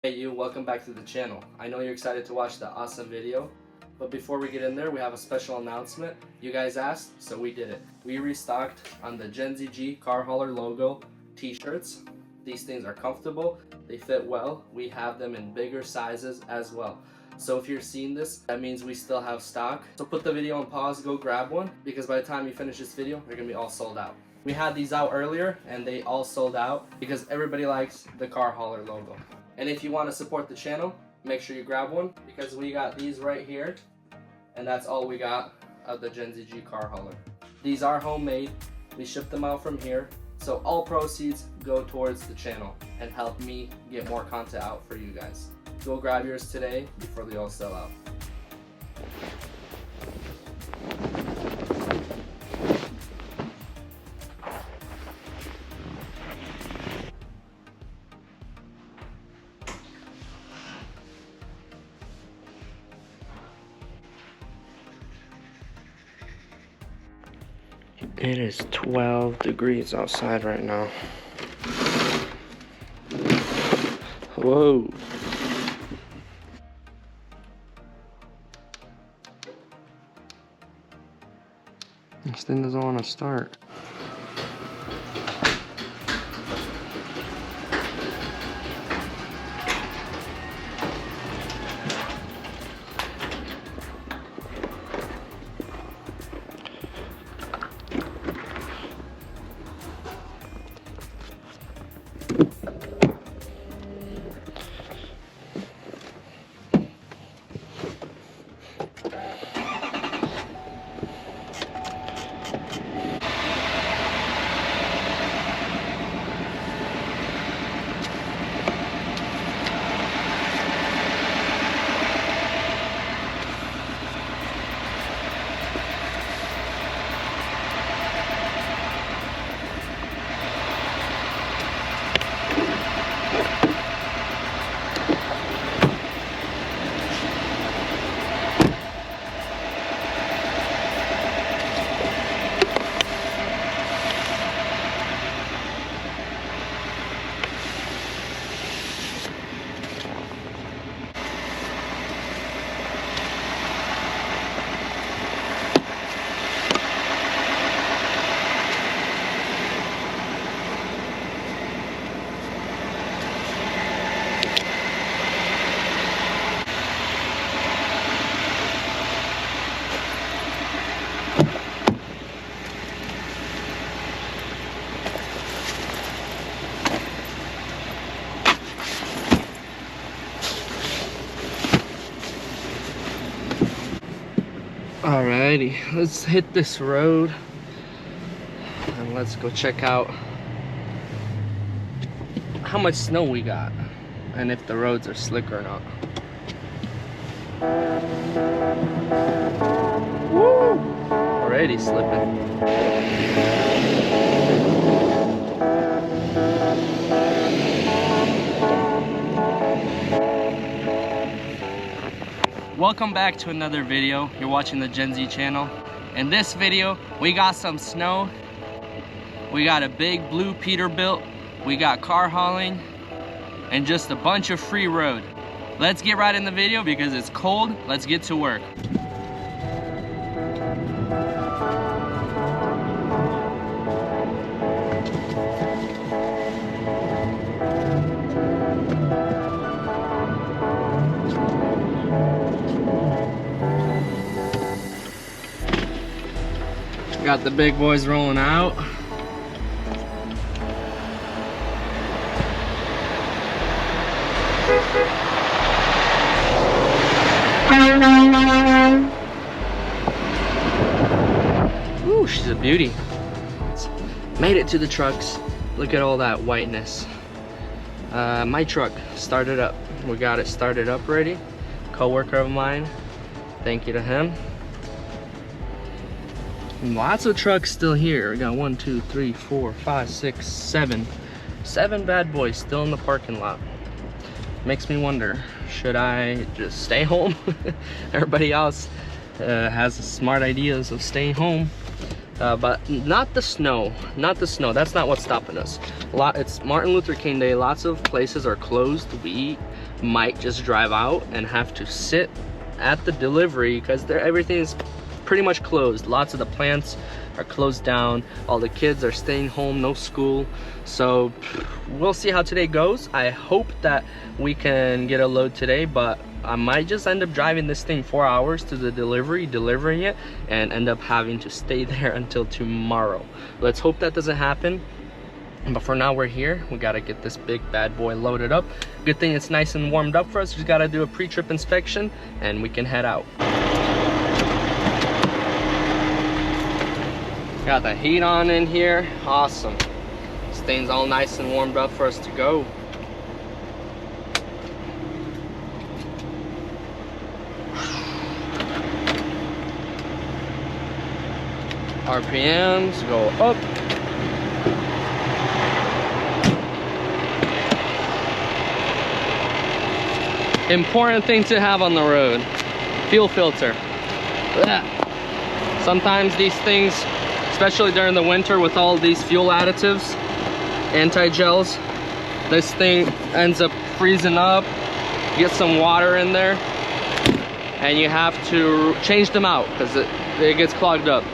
Hey you, welcome back to the channel. I know you're excited to watch the awesome video, but before we get in there, we have a special announcement. You guys asked, so we did it. We restocked on the JenziG Carhauler logo t-shirts. These things are comfortable, they fit well. We have them in bigger sizes as well. So if you're seeing this, that means we still have stock. So put the video on pause, go grab one, because by the time you finish this video, they're gonna be all sold out. We had these out earlier and they all sold out because everybody likes the Carhauler logo. And if you want to support the channel, make sure you grab one because we got these right here, and that's all we got of the JenziG Carhauler. These are homemade. We ship them out from here, so all proceeds go towards the channel and help me get more content out for you guys. Go grab yours today before they all sell out. It is 12 degrees outside right now. Whoa. This thing doesn't want to start. Alrighty, let's hit this road and let's go check out how much snow we got and if the roads are slick or not. Woo! Already slipping. Welcome back to another video. You're watching the JenziG channel. In this video, we got some snow. We got a big blue Peterbilt. We got car hauling and just a bunch of free road. Let's get right in the video because it's cold. Let's get to work. Got the big boys rolling out. Ooh, she's a beauty. Made it to the trucks. Look at all that whiteness. My truck started up. We got it started up already. Co-worker of mine. Thank you to him. Lots of trucks still here. We got 1, 2, 3, 4, 5, 6, 7. 7 bad boys still in the parking lot. Makes me wonder, should I just stay home? Everybody else has smart ideas of staying home. But not the snow. Not the snow. That's not what's stopping us. It's Martin Luther King Day. Lots of places are closed. We might just drive out and have to sit at the delivery because everything is pretty much closed. Lots of the plants are closed down. All the kids are staying home, no school. So we'll see how today goes. I hope that we can get a load today, but I might just end up driving this thing 4 hours to the delivering it, and end up having to stay there until tomorrow. Let's hope that doesn't happen. But for now, we're here. We gotta get this big bad boy loaded up. Good thing it's nice and warmed up for us. Just gotta do a pre-trip inspection and we can head out. Got the heat on in here. Awesome. This thing's all nice and warmed up for us to go. RPMs go up. Important thing to have on the road: fuel filter. Sometimes these things, especially during the winter with all these fuel additives, anti-gels, this thing ends up freezing up. Get some water in there and you have to change them out because it gets clogged up.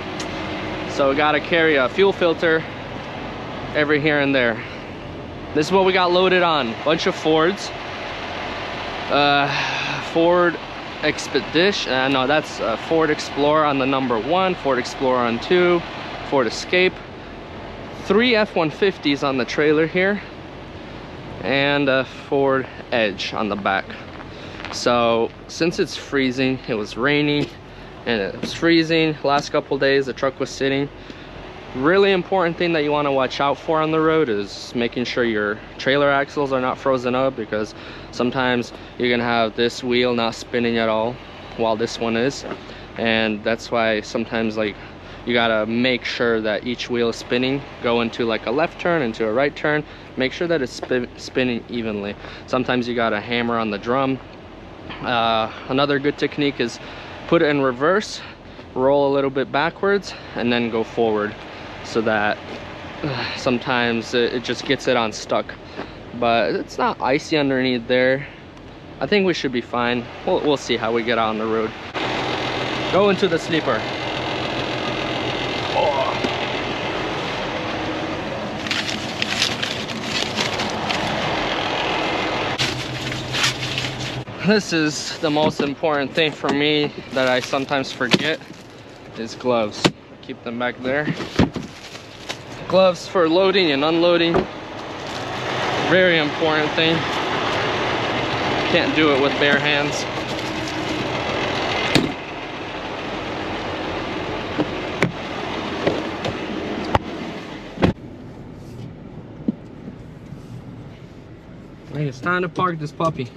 So we gotta carry a fuel filter every here and there. This is what we got loaded on. Bunch of Fords. Ford Expedition, no, that's Ford Explorer on the number 1, Ford Explorer on 2, Ford Escape, 3 F-150s on the trailer here, and a Ford Edge on the back. So since it's freezing, it was raining and it was freezing last couple days, the truck was sitting. Really important thing that you want to watch out for on the road is making sure your trailer axles are not frozen up, because sometimes you're gonna have this wheel not spinning at all while this one is, and that's why sometimes like you gotta make sure that each wheel is spinning. Go into like a left turn, into a right turn, make sure that it's spinning evenly. Sometimes you gotta hammer on the drum. Another good technique is put it in reverse, roll a little bit backwards, and then go forward, so that sometimes it just gets it unstuck. But it's not icy underneath there. I think we should be fine. We'll see how we get out on the road. Go into the sleeper. Oh. This is the most important thing for me that I sometimes forget, is gloves. Keep them back there. Gloves for loading and unloading. Very important thing. Can't do it with bare hands. Hey, it's time to park this puppy.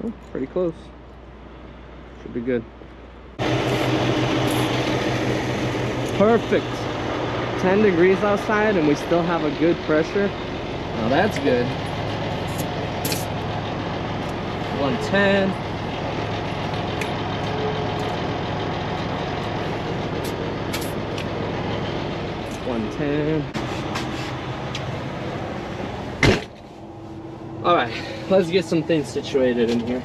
Oh, pretty close. Should be good. Perfect. 10 degrees outside and we still have a good pressure. Now that's good. 110. All right, let's get some things situated in here.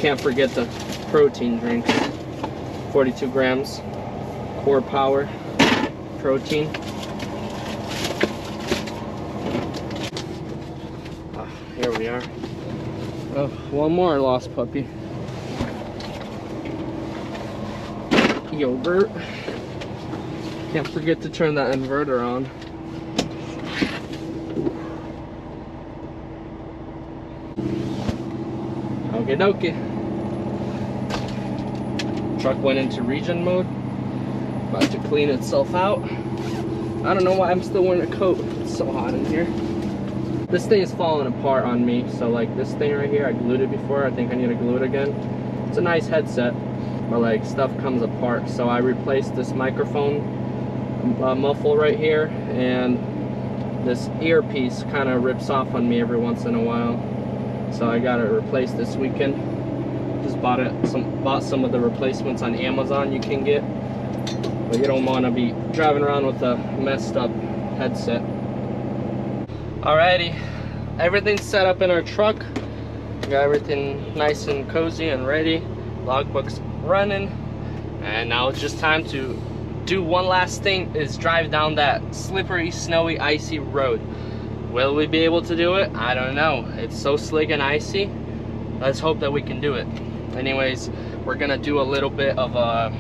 Can't forget the protein drink. 42 grams core power protein. Here we are. Oh, one more lost puppy. Yogurt. Can't forget to turn that inverter on. Okie dokie. Truck went into regen mode. About to clean itself out. I don't know why I'm still wearing a coat. It's so hot in here. This thing is falling apart on me. So like this thing right here, I glued it before. I think I need to glue it again. It's a nice headset, but like stuff comes apart. So I replaced this microphone muffle right here, and this earpiece kind of rips off on me every once in a while, so I got it replaced this weekend. Just bought some of the replacements on Amazon you can get, but you don't want to be driving around with a messed up headset. Alrighty, everything's set up in our truck. We got everything nice and cozy and ready. Logbook's running, and now it's just time to do one last thing, is drive down that slippery, snowy, icy road. Will we be able to do it? I don't know. It's so slick and icy. Let's hope that we can do it. Anyways, we're gonna do a little bit of a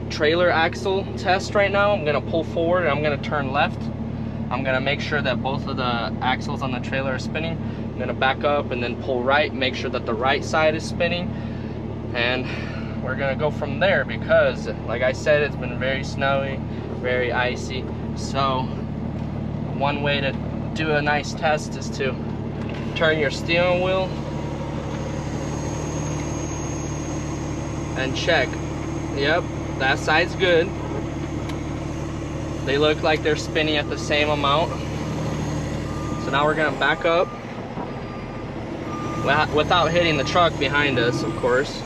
trailer axle test right now. I'm gonna pull forward and I'm gonna turn left. I'm gonna make sure that both of the axles on the trailer are spinning. I'm gonna back up and then pull right, make sure that the right side is spinning, and we're gonna go from there, because like I said, it's been very snowy, very icy. So one way to do a nice test is to turn your steering wheel and check. Yep, that side's good. They look like they're spinning at the same amount. So now we're gonna back up without hitting the truck behind us, of course.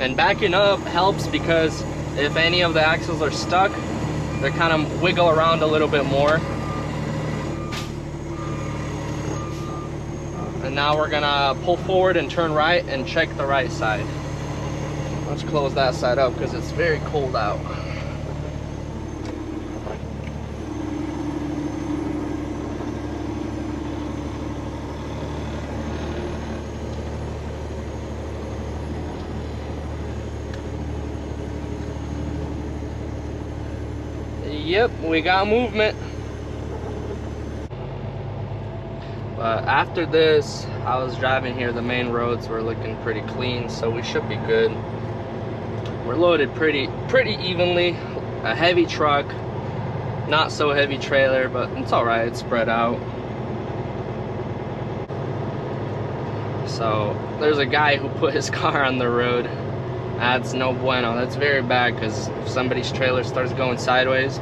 And backing up helps, because if any of the axles are stuck, they kind of wiggle around a little bit more. And now we're gonna pull forward and turn right and check the right side. Let's close that side up because it's very cold out. Yep, we got movement. But after this, I was driving here, the main roads were looking pretty clean, so we should be good. We're loaded pretty evenly. A heavy truck, not so heavy trailer, but it's all right, it's spread out. So there's a guy who put his car on the road. That's no bueno. That's very bad, because if somebody's trailer starts going sideways,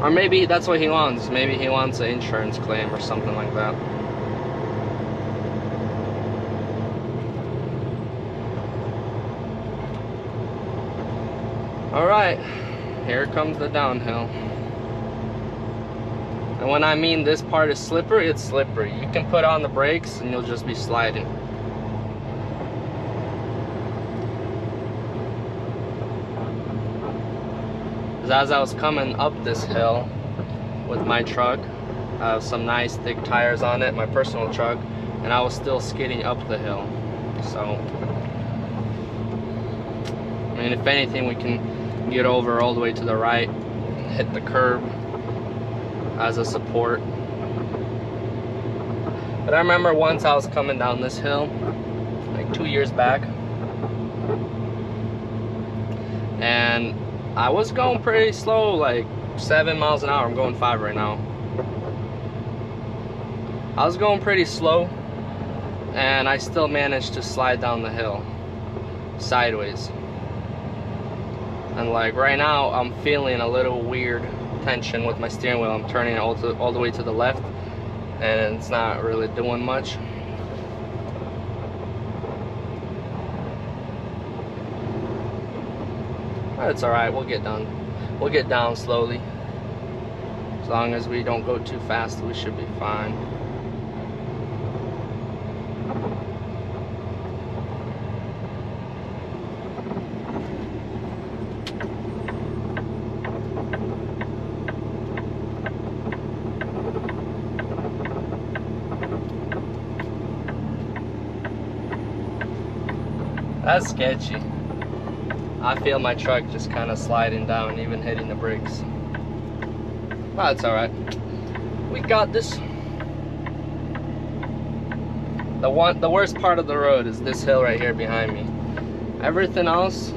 or maybe that's what he wants. Maybe he wants an insurance claim or something like that. Alright, here comes the downhill. And when I mean this part is slippery, it's slippery. You can put on the brakes and you'll just be sliding. As I was coming up this hill with my truck, I have some nice thick tires on it, my personal truck, and I was still skidding up the hill. So, I mean, if anything, we can get over all the way to the right, hit the curb as a support. But I remember once I was coming down this hill, like 2 years back, and I was going pretty slow, like 7 miles an hour. I'm going 5 right now. I was going pretty slow, and I still managed to slide down the hill sideways. And like right now, I'm feeling a little weird tension with my steering wheel. I'm turning all the way to the left, and it's not really doing much. It's alright, we'll get done. We'll get down slowly. As long as we don't go too fast, we should be fine. That's sketchy. I feel my truck just kind of sliding down, even hitting the brakes. Well, it's alright. We got this. The worst part of the road is this hill right here behind me. Everything else,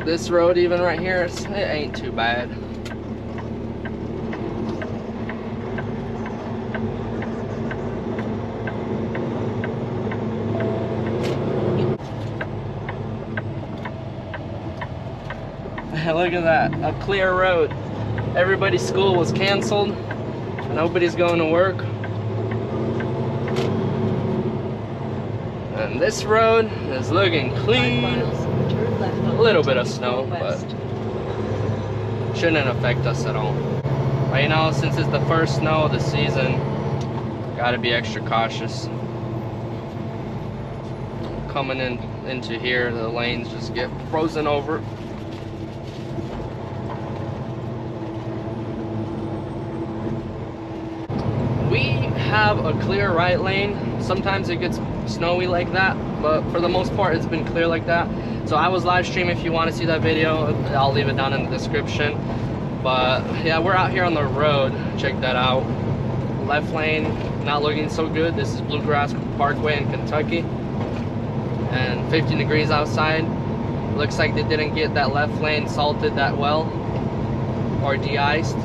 this road even right here, it ain't too bad. Look at that, a clear road. Everybody's school was canceled. Nobody's going to work. And this road is looking clean. A little bit of snow, but shouldn't affect us at all. But you know, since it's the first snow of the season, gotta be extra cautious. Coming into here, the lanes just get frozen over. We have a clear right lane. Sometimes it gets snowy like that, but for the most part it's been clear like that. So I was live streaming. If you want to see that video, I'll leave it down in the description. But yeah, we're out here on the road. Check that out. Left lane not looking so good. This is Bluegrass Parkway in Kentucky, and 15 degrees outside. Looks like they didn't get that left lane salted that well or de-iced.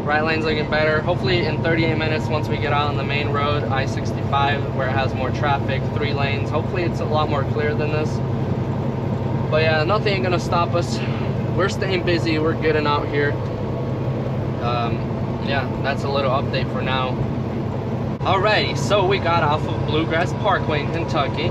Right lane's looking better. Hopefully in 38 minutes, once we get out on the main road, I-65, where it has more traffic, 3 lanes, hopefully it's a lot more clear than this. But yeah, nothing ain't gonna stop us. We're staying busy, we're getting out here. Yeah, that's a little update for now. Alrighty, so we got off of Bluegrass Parkway in Kentucky,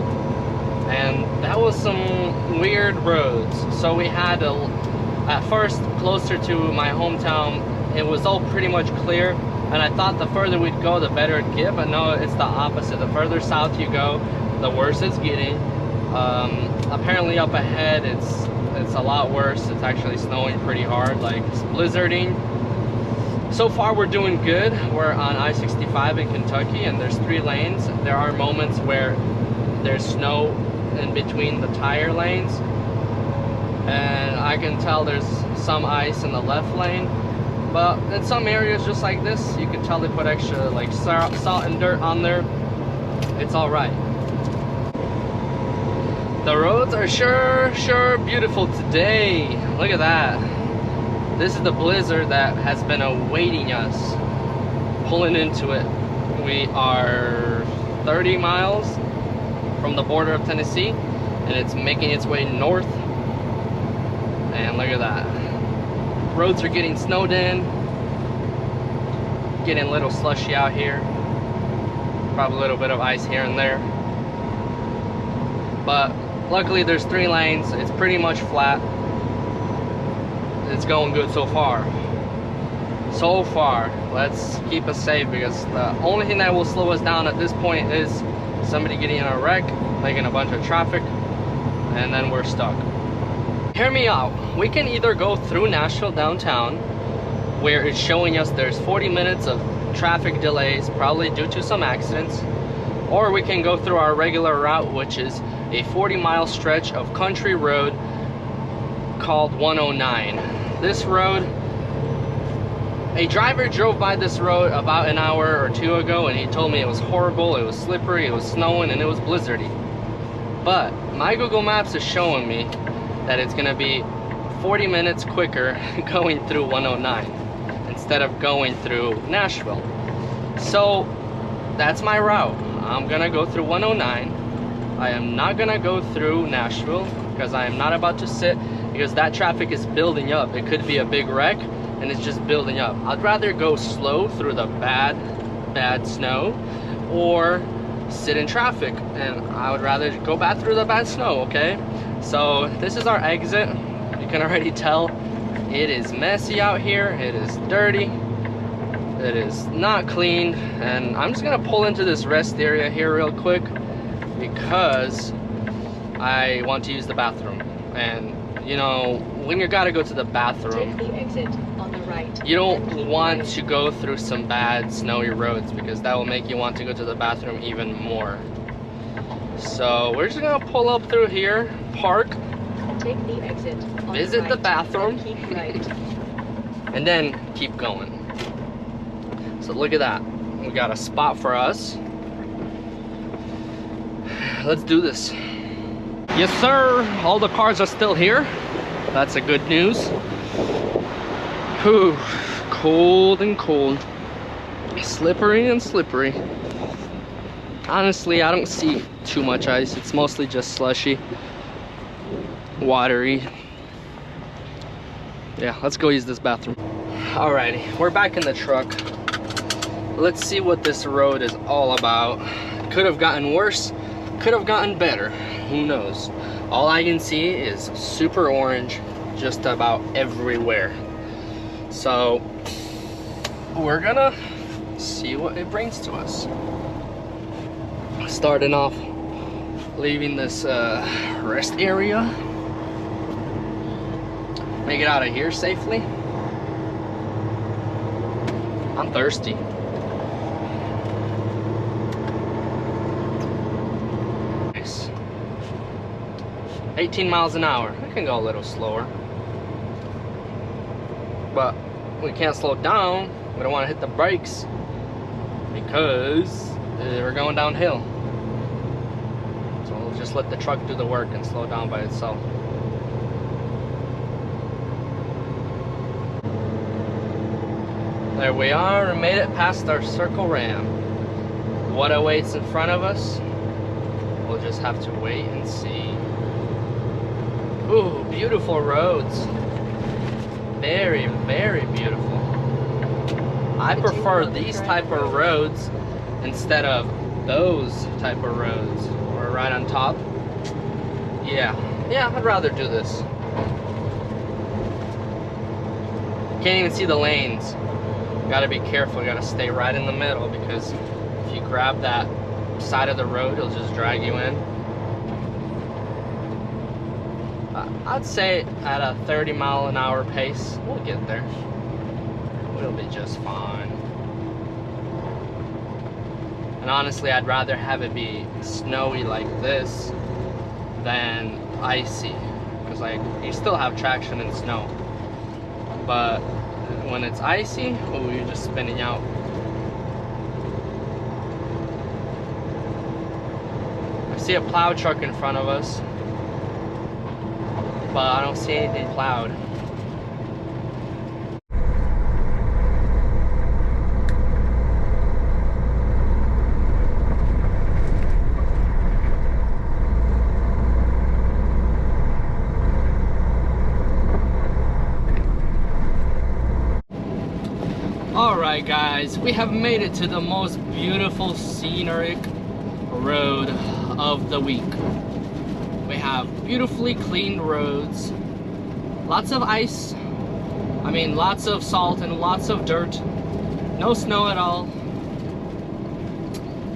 and that was some weird roads. So we had at first, closer to my hometown, it was all pretty much clear, and I thought the further we'd go, the better it'd get, but no, it's the opposite. The further south you go, the worse it's getting. Apparently up ahead, it's a lot worse. It's actually snowing pretty hard, like it's blizzarding. So far we're doing good. We're on I-65 in Kentucky, and there's 3 lanes. There are moments where there's snow in between the tire lanes, and I can tell there's some ice in the left lane. But in some areas just like this, you can tell they put extra like salt and dirt on there. It's all right. The roads are sure beautiful today. Look at that. This is the blizzard that has been awaiting us, pulling into it. We are 30 miles from the border of Tennessee, and it's making its way north. And look at that. Roads are getting snowed in, getting a little slushy out here, probably a little bit of ice here and there, but luckily there's 3 lanes. It's pretty much flat. It's going good so far. Let's keep us safe, because the only thing that will slow us down at this point is somebody getting in a wreck, making a bunch of traffic, and then we're stuck. Hear me out. We can either go through Nashville downtown, where it's showing us there's 40 minutes of traffic delays, probably due to some accidents, or we can go through our regular route, which is a 40-mile stretch of country road called 109. This road, a driver drove by this road about an hour or 2 ago, and he told me it was horrible, it was slippery, it was snowing, and it was blizzardy. But my Google Maps is showing me that it's gonna be 40 minutes quicker going through 109 instead of going through Nashville. So that's my route. I'm gonna go through 109. I am not gonna go through Nashville, because I am not about to sit, because that traffic is building up. It could be a big wreck, and it's just building up. I'd rather go slow through the bad snow, or sit in traffic, and I would rather go back through the bad snow, okay? So this is our exit. You can already tell it is messy out here. It is dirty. It is not clean, and I'm just gonna pull into this rest area here real quick, because I want to use the bathroom. And you know, when you gotta go to the bathroom, take the exit on the right, you don't want to go through some bad snowy roads, because that will make you want to go to the bathroom even more. So we're just gonna pull up through here, park, take the exit on visit the bathroom, keep right, and then keep going. So look at that. We got a spot for us. Let's do this. Yes, sir. All the cars are still here. That's a good news. Whew. Cold and cold. Slippery and slippery. Honestly, I don't see too much ice. It's mostly just slushy, watery. Yeah, let's go use this bathroom. Alrighty, we're back in the truck. Let's see what this road is all about. Could have gotten worse, could have gotten better. Who knows? All I can see is super orange just about everywhere. So we're gonna see what it brings to us. Starting off, leaving this rest area. Make it out of here safely. I'm thirsty. Nice. 18 miles an hour. I can go a little slower. But we can't slow down. We don't want to hit the brakes because we're going downhill. So we'll just let the truck do the work and slow down by itself. There we are, we made it past our circle ram. What awaits in front of us? We'll just have to wait and see. Ooh, beautiful roads. Very, very beautiful. I prefer these type of roads instead of those type of roads. We're right on top. Yeah, I'd rather do this. Can't even see the lanes. Gotta be careful, gotta stay right in the middle because if you grab that side of the road, it'll just drag you in. I'd say at a 30-mile-an-hour pace, we'll get there. We'll be just fine. And honestly, I'd rather have it be snowy like this than icy, because like you still have traction in snow, but when it's icy, oh, you're just spinning out. I see a plow truck in front of us, but I don't see anything plowed. Alright guys, we have made it to the most beautiful scenic road of the week. We have beautifully cleaned roads, lots of ice, lots of salt and lots of dirt, no snow at all.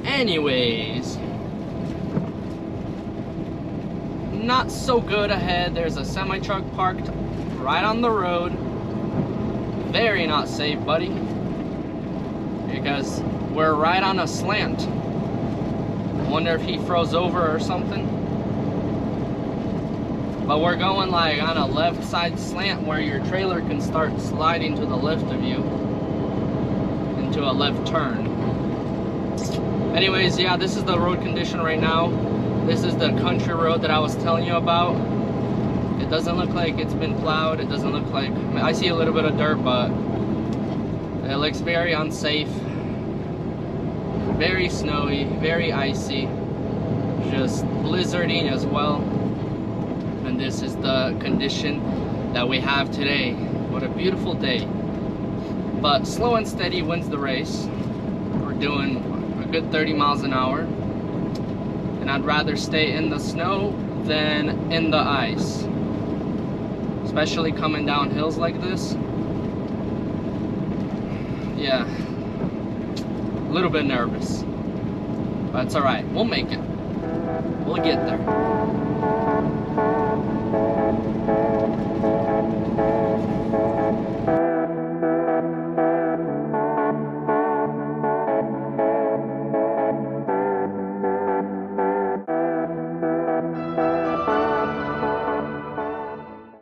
Anyways, not so good ahead. There's a semi-truck parked right on the road. Very not safe, buddy, because we're right on a slant. I wonder if he froze over or something. But we're going like on a left side slant where your trailer can start sliding to the left of you into a left turn. Anyways, yeah, this is the road condition right now. This is the country road that I was telling you about. It doesn't look like it's been plowed. It doesn't look like, I see a little bit of dirt, but it looks very unsafe. Very snowy, very icy, just blizzarding as well. And this is the condition that we have today. What a beautiful day. But slow and steady wins the race. We're doing a good 30 miles an hour. And I'd rather stay in the snow than in the ice. Especially coming down hills like this. Yeah, a little bit nervous, but it's all right. We'll make it. We'll get there.